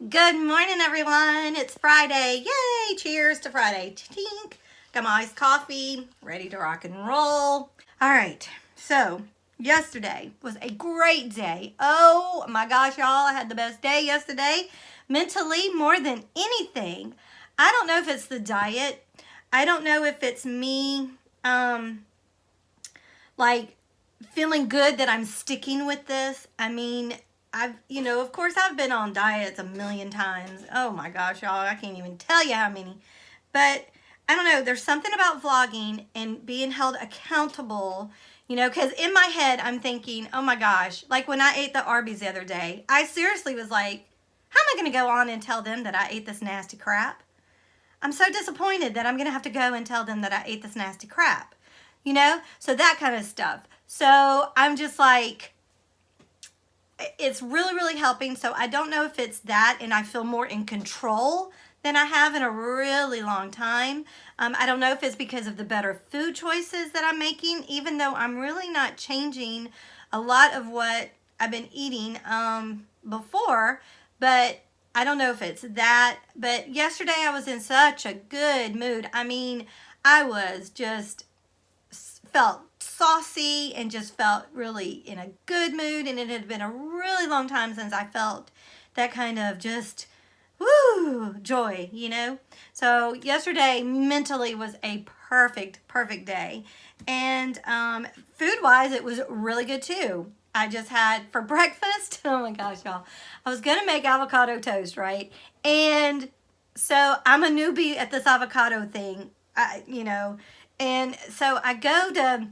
Good morning, everyone. It's Friday. Yay! Cheers to Friday. Tink. Got my iced coffee, ready to rock and roll. All right. So, yesterday was a great day. Oh my gosh, y'all. I had the best day yesterday. Mentally, more than anything. I don't know if it's the diet. I don't know if it's me, like, feeling good that I'm sticking with this. I mean, of course, I've been on diets a million times. Oh my gosh, y'all, I can't even tell you how many. But I don't know, there's something about vlogging and being held accountable, because in my head, I'm thinking, oh my gosh, like when I ate the Arby's the other day, I seriously was like, how am I going to go on and tell them that I ate this nasty crap? I'm so disappointed that I'm going to have to go and tell them that I ate this nasty crap, So that kind of stuff. So I'm just like, it's really, really helping. So I don't know if it's that, and I feel more in control than I have in a really long time. I don't know if it's because of the better food choices that I'm making, even though I'm really not changing a lot of what I've been eating before, but I don't know if it's that. But yesterday I was in such a good mood. I mean, I was just felt saucy and just felt really in a good mood, and it had been a really long time since I felt that kind of just joy, So yesterday mentally was a perfect day, and food wise it was really good too. I just had for breakfast, oh my gosh, y'all, I was gonna make avocado toast, right? And so I'm a newbie at this avocado thing, and so I go to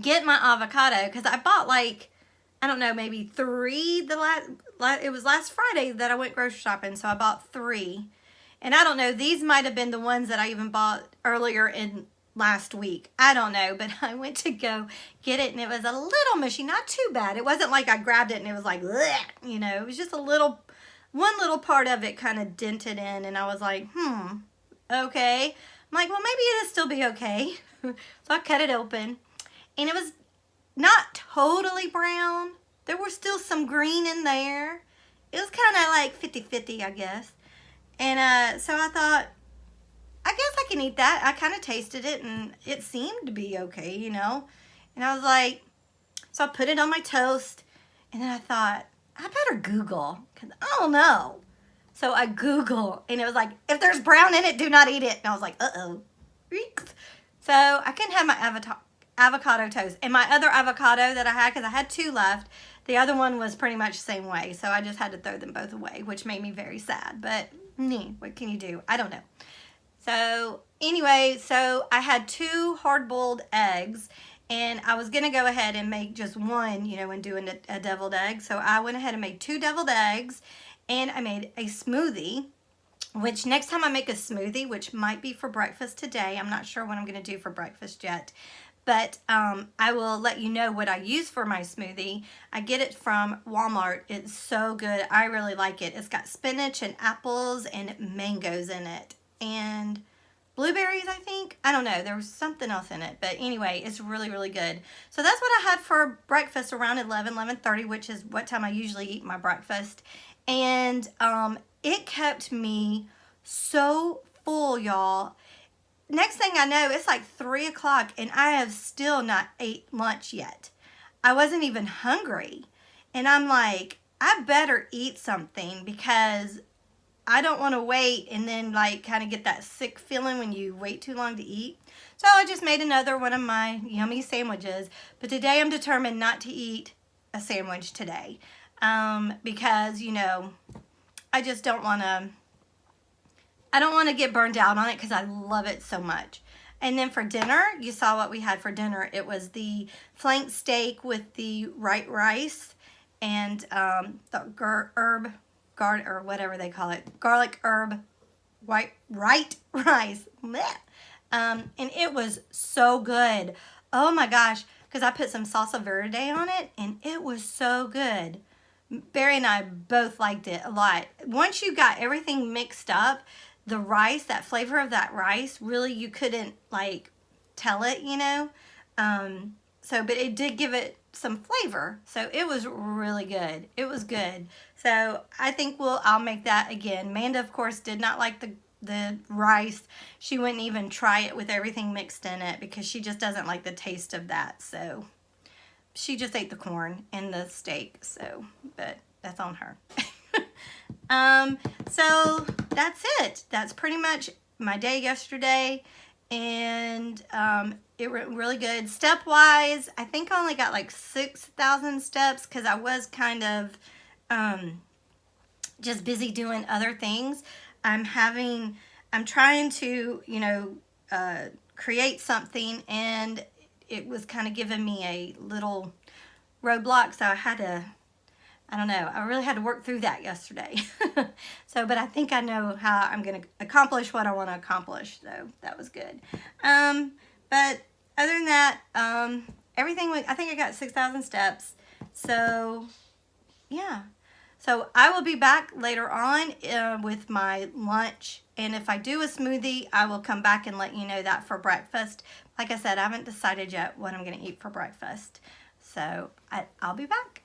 get my avocado because I bought I don't know, maybe three. It was last Friday that I went grocery shopping, so I bought three. And I don't know, these might have been the ones that I even bought earlier in last week. I don't know, but I went to go get it and it was a little mushy, not too bad. It wasn't like I grabbed it and it was like, bleh, it was just one little part of it kind of dented in, and I was like, okay. I'm like, well, maybe it'll still be okay. So I cut it open, and it was not totally brown. There was still some green in there. It was kind of like 50-50, I guess. And so I thought, I guess I can eat that. I kind of tasted it, and it seemed to be okay, And I was like, so I put it on my toast, and then I thought, I better Google, because I don't know. So I Google, and it was like, if there's brown in it, do not eat it. And I was like, uh-oh. So I couldn't have my avocado toast. And my other avocado that I had, because I had two left, the other one was pretty much the same way. So I just had to throw them both away, which made me very sad. But what can you do? I don't know. So anyway, so I had two hard-boiled eggs, and I was going to go ahead and make just one, and doing a deviled egg. So I went ahead and made two deviled eggs, and I made a smoothie, which next time I make a smoothie, which might be for breakfast today, I'm not sure what I'm going to do for breakfast yet, but I will let you know what I use for my smoothie. I get it from Walmart. It's so good. I really like it. It's got spinach and apples and mangoes in it, and blueberries, I think. I don't know. There was something else in it. But anyway, it's really, really good. So that's what I had for breakfast around 11:30, which is what time I usually eat my breakfast. And it kept me so full, y'all. Next thing I know, it's like 3 o'clock, and I have still not ate lunch yet. I wasn't even hungry. And I'm like, I better eat something, because I don't want to wait and then kind of get that sick feeling when you wait too long to eat. So I just made another one of my yummy sandwiches. But today I'm determined not to eat a sandwich today. Because, I just don't want to, I don't want to get burned out on it, because I love it so much. And then for dinner, you saw what we had for dinner. It was the flank steak with the white rice and the or whatever they call it, garlic herb white rice. And it was so good. Oh my gosh, because I put some salsa verde on it, and it was so good. Barry and I both liked it a lot. Once you got everything mixed up, the rice, that flavor of that rice, really you couldn't tell it, but it did give it some flavor. So it was really good. It was good. So I think I'll make that again. Amanda, of course, did not like the rice. She wouldn't even try it with everything mixed in it because she just doesn't like the taste of that. So she just ate the corn and the steak. So, but that's on her. So that's it. That's pretty much my day yesterday. And it went really good. Step-wise, I think I only got like 6,000 steps because I was kind of just busy doing other things. I'm trying to, you know, create something, and it was kind of giving me a little roadblock, so I had to, I don't know, I really had to work through that yesterday. So, but I think I know how I'm going to accomplish what I want to accomplish, so that was good. But other than that, everything, I think I got 6,000 steps, so yeah. So I will be back later on with my lunch, and if I do a smoothie, I will come back and let you know that for breakfast. Like I said, I haven't decided yet what I'm going to eat for breakfast, so I'll be back.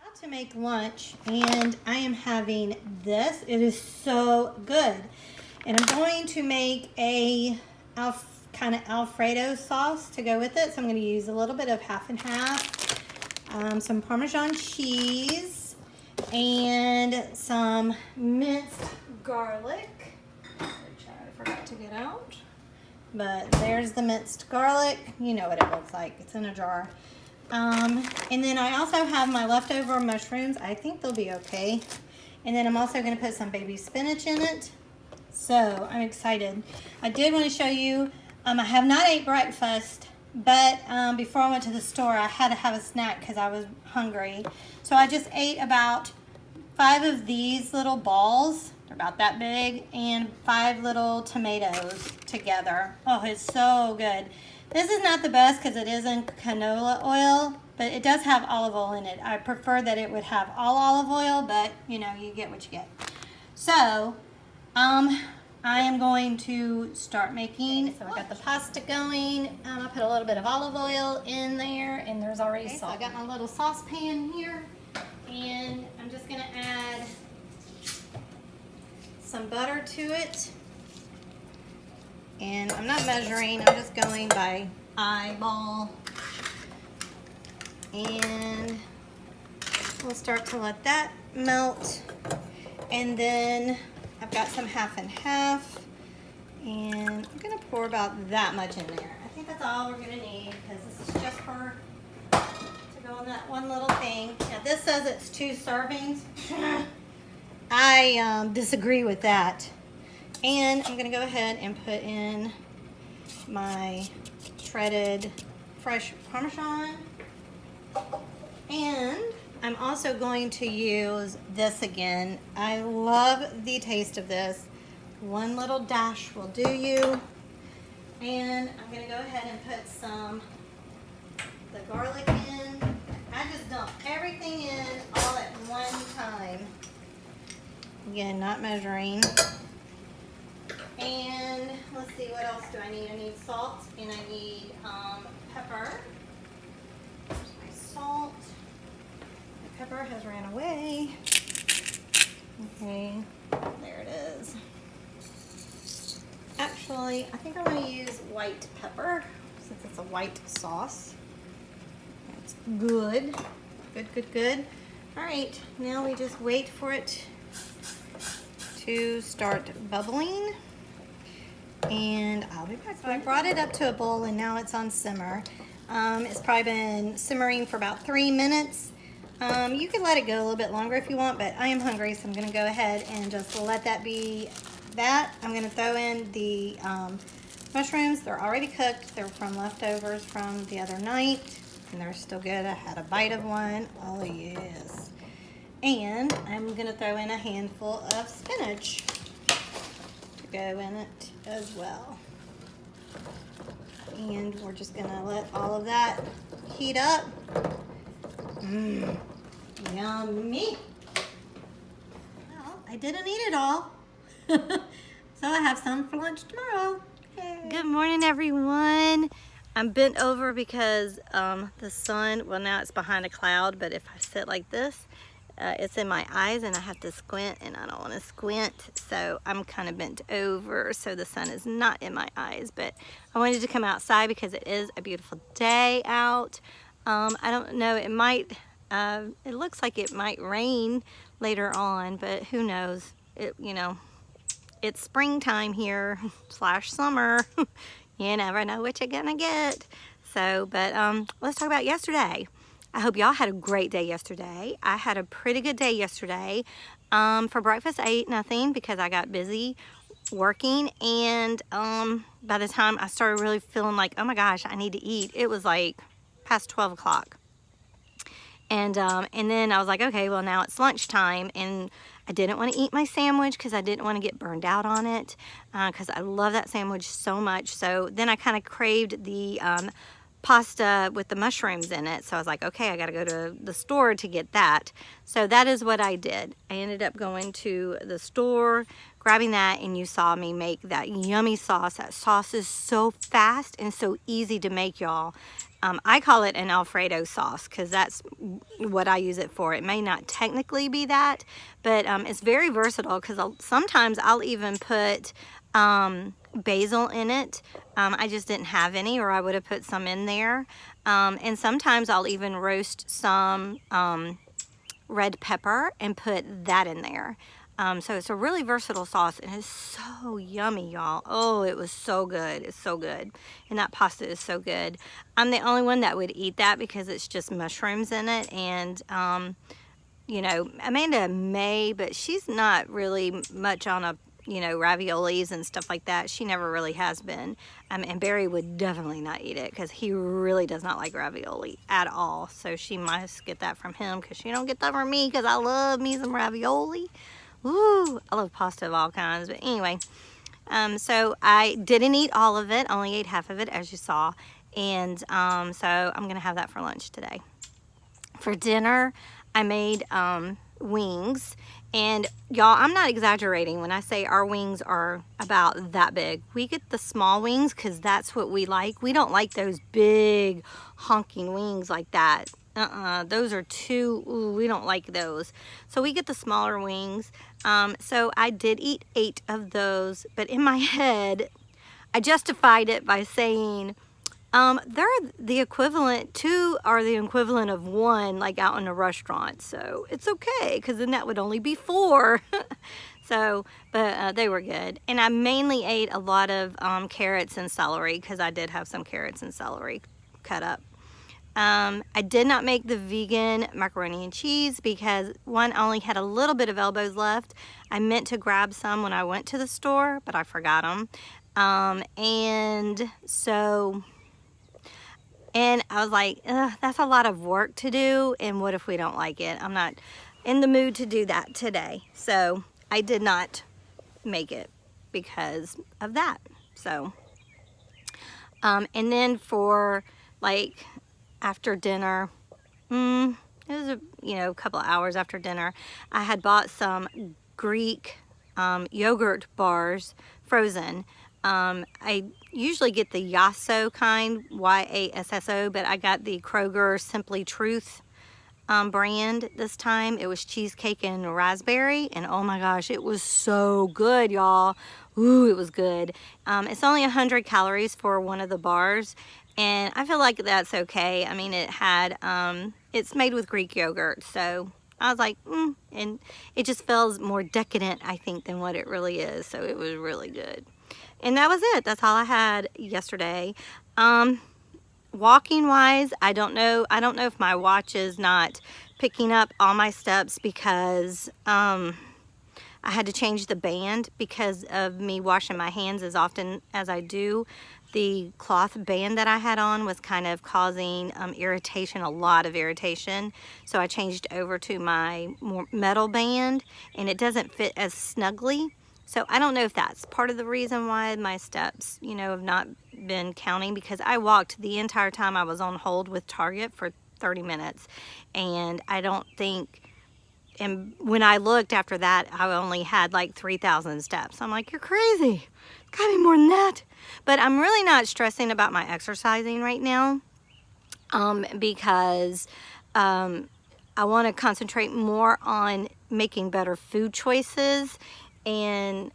About to make lunch, and I am having this. It is so good, and I'm going to make a kind of Alfredo sauce to go with it. So I'm going to use a little bit of half and half, some Parmesan cheese, and some minced garlic, which I forgot to get out. But there's the minced garlic. You know what it looks like. It's in a jar. And then I also have my leftover mushrooms. I think they'll be okay. And then I'm also going to put some baby spinach in it. So I'm excited. I did want to show you, I have not ate breakfast, but before I went to the store, I had to have a snack because I was hungry. So I just ate about 5 of these little balls. They're about that big, and 5 little tomatoes together. Oh, it's so good. This is not the best because it isn't canola oil, but it does have olive oil in it. I prefer that it would have all olive oil, but you know, you get what you get. So, I am going to start making, so I got the pasta going. I put a little bit of olive oil in there, and there's already salt. So I got my little saucepan here, and I'm just gonna add some butter to it. And I'm not measuring, I'm just going by eyeball. And we'll start to let that melt. And then I've got some half and half. And I'm gonna pour about that much in there. I think that's all we're gonna need because this is just to go in that one little thing. Now this says it's 2 servings. I disagree with that. And I'm gonna go ahead and put in my shredded fresh Parmesan. And I'm also going to use this again. I love the taste of this. 1 little dash will do you. And I'm gonna go ahead and put the garlic in. I just dump everything in all at one time. Again, not measuring. And let's see, what else do I need? I need salt, and I need pepper. There's my salt. My pepper has ran away. Okay, there it is. Actually, I think I'm going to use white pepper since it's a white sauce. That's good. Good. All right, now we just wait for it to start bubbling. And I'll be back. So I brought it up to a boil, and now it's on simmer. It's probably been simmering for about 3 minutes. You can let it go a little bit longer if you want, but I am hungry, so I'm going to go ahead and just let that be that. I'm going to throw in the mushrooms. They're already cooked. They're from leftovers from the other night, and they're still good. I had a bite of one. Oh, yes. And I'm going to throw in a handful of spinach to go in it as well. And we're just going to let all of that heat up. Yummy. Well, I didn't eat it all. So I have some for lunch tomorrow. Yay. Good morning, everyone. I'm bent over because the sun, well, now it's behind a cloud, but if I sit like this, it's in my eyes and I have to squint, and I don't want to squint, so I'm kind of bent over so the sun is not in my eyes. But I wanted to come outside because it is a beautiful day out. I don't know, it might, it looks like it might rain later on, but who knows? You know, it's springtime here / summer. You never know what you're gonna get. So, but let's talk about yesterday. I hope y'all had a great day yesterday. I had a pretty good day yesterday. For breakfast, I ate nothing because I got busy working, and by the time I started really feeling like, oh my gosh, I need to eat, it was like past 12 o'clock. And then I was like, okay, well now it's lunchtime, and I didn't want to eat my sandwich because I didn't want to get burned out on it, because I love that sandwich so much. So then I kind of craved the pasta with the mushrooms in it. So I was like, okay, I got to go to the store to get that. So that is what I did. I ended up going to the store, grabbing that, and you saw me make that yummy sauce. That sauce is so fast and so easy to make, y'all. I call it an Alfredo sauce because that's what I use it for. It may not technically be that, but it's very versatile because sometimes I'll even put basil in it. I just didn't have any, or I would have put some in there. And sometimes I'll even roast some red pepper and put that in there. So it's a really versatile sauce, and it's so yummy, y'all. Oh, it was so good. It's so good. And that pasta is so good. I'm the only one that would eat that because it's just mushrooms in it. And, you know, Amanda may, but she's not really much on a, you know, raviolis and stuff like that. She never really has been. And Barry would definitely not eat it because he really does not like ravioli at all. So she must get that from him because she don't get that from me because I love me some ravioli. Ooh, I love pasta of all kinds. But anyway, so I didn't eat all of it, only ate half of it, as you saw. And so I'm going to have that for lunch today. For dinner, I made wings. And y'all, I'm not exaggerating when I say our wings are about that big. We get the small wings because that's what we like. We don't like those big honking wings like that. Those are too, ooh, we don't like those. So we get the smaller wings. So I did eat 8 of those, but in my head, I justified it by saying, they're the equivalent, 2 are the equivalent of 1, like out in a restaurant. So it's okay, because then that would only be 4. So, but they were good. And I mainly ate a lot of carrots and celery, because I did have some carrots and celery cut up. I did not make the vegan macaroni and cheese because one, I only had a little bit of elbows left. I meant to grab some when I went to the store, but I forgot them. And I was like, that's a lot of work to do, and what if we don't like it? I'm not in the mood to do that today. So I did not make it because of that. So, and then for like after dinner, it was a couple of hours after dinner, I had bought some Greek yogurt bars, frozen. I usually get the Yasso kind, Y-A-S-S-O, but I got the Kroger Simply Truth brand this time. It was cheesecake and raspberry, and oh my gosh, it was so good, y'all. Ooh, it was good. It's only 100 calories for one of the bars, and I feel like that's okay. I mean, it had, it's made with Greek yogurt, so I was like, and it just feels more decadent, I think, than what it really is, so it was really good. And that was it. That's all I had yesterday. Walking wise, I don't know if my watch is not picking up all my steps because I had to change the band because of me washing my hands as often as I do. The cloth band that I had on was kind of causing irritation, a lot of irritation. So I changed over to my more metal band, and it doesn't fit as snugly. So I don't know if that's part of the reason why my steps, have not been counting, because I walked the entire time I was on hold with Target for 30 minutes. And I don't think, and when I looked after that, I only had like 3,000 steps. I'm like, you're crazy. It's gotta be more than that. But I'm really not stressing about my exercising right now because I want to concentrate more on making better food choices and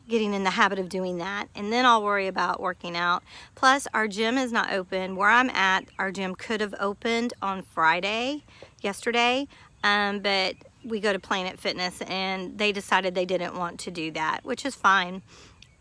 getting in the habit of doing that, and then I'll worry about working out. Plus, our gym is not open. Where I'm at, our gym could have opened on Friday, yesterday, but we go to Planet Fitness and they decided they didn't want to do that, which is fine.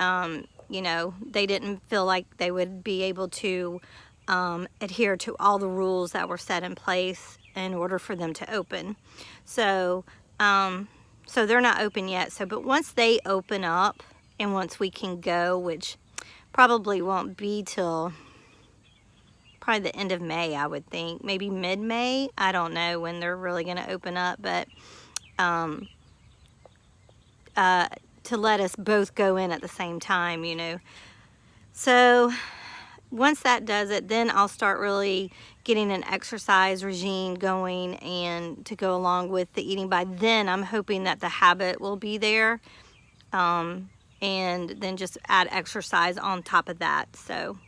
You know, they didn't feel like they would be able to adhere to all the rules that were set in place in order for them to open. So, so they're not open yet. So, but once they open up and once we can go, which probably won't be till probably the end of May, I would think, maybe mid-May. I don't know when they're really going to open up, but to let us both go in at the same time, you know. So once that does it, then I'll start really getting an exercise regime going and to go along with the eating. By then, I'm hoping that the habit will be there, and then just add exercise on top of that. So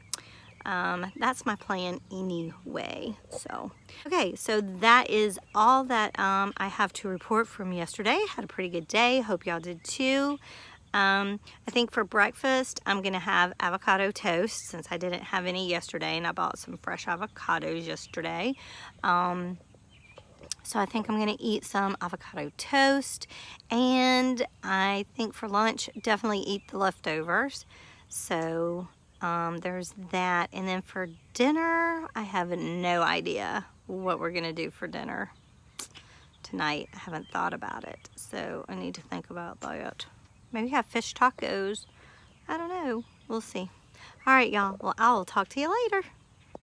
that's my plan anyway. So okay, so that is all that I have to report from yesterday. Had a pretty good day. Hope y'all did too. I think for breakfast I'm gonna have avocado toast since I didn't have any yesterday, and I bought some fresh avocados yesterday. So I think I'm gonna eat some avocado toast, and I think for lunch definitely eat the leftovers. So there's that, and then for dinner I have no idea what we're gonna do for dinner tonight. I haven't thought about it, so I need to think about that. Maybe have fish tacos. I don't know. We'll see. All right, y'all. Well, I'll talk to you later.